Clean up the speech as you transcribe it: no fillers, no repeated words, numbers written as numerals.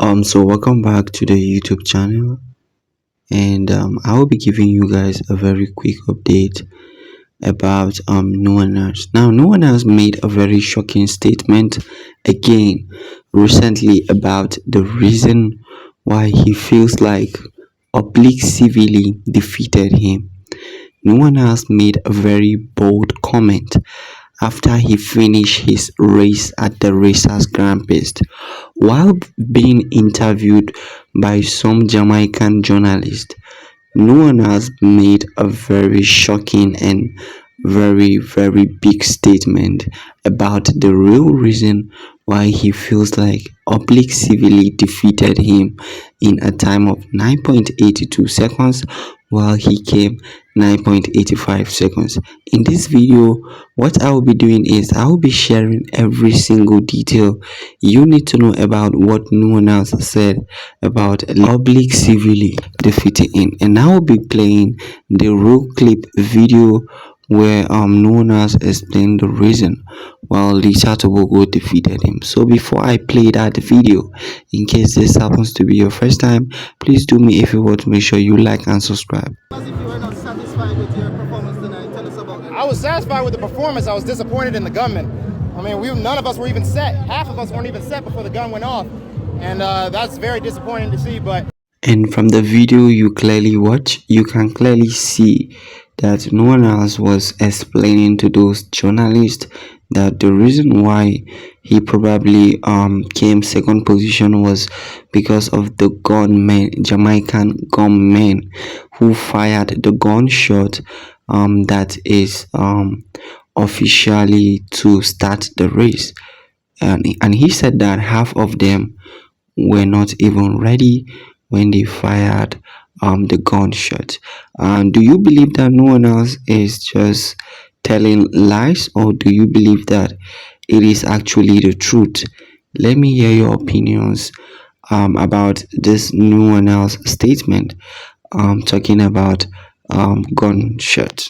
So welcome back to the YouTube channel, and I will be giving you guys a very quick update about no one else. Now, no one else made a very shocking statement again recently about the reason why he feels like Oblique civilly defeated him. No one else made a very bold comment after he finished his race at the Racers Grand Prix. While being interviewed by some Jamaican journalists, no one has made a very shocking and very big statement about the real reason why he feels like Oblique civilly defeated him in a time of 9.82 seconds while he came 9.85 seconds. In this video, what I will be doing is I will be sharing every single detail you need to know about what no one else said about Oblique civilly defeating him, and I will be playing the real clip video where no one else explained the reason while Lisa Tobogo defeated him. So before I play that video, in case this happens to be your first time, please do me a favor to make sure you like and subscribe. As if you were not satisfied with your performance tonight, tell us about it. I was satisfied with the performance. I was disappointed in the gunman. I mean, none of us were even set. Half of us weren't even set before the gun went off, and that's very disappointing to see. But And from the video you clearly watch, you can clearly see that no one else was explaining to those journalists that the reason why he probably came second position was because of the gunmen, Jamaican gunmen, who fired the gunshot that is officially to start the race. And he said that half of them were not even ready when they fired the gunshot. Do you believe that no one else is just telling lies, or do you believe that it is actually the truth? Let me hear your opinions about this no one else statement talking about gunshot.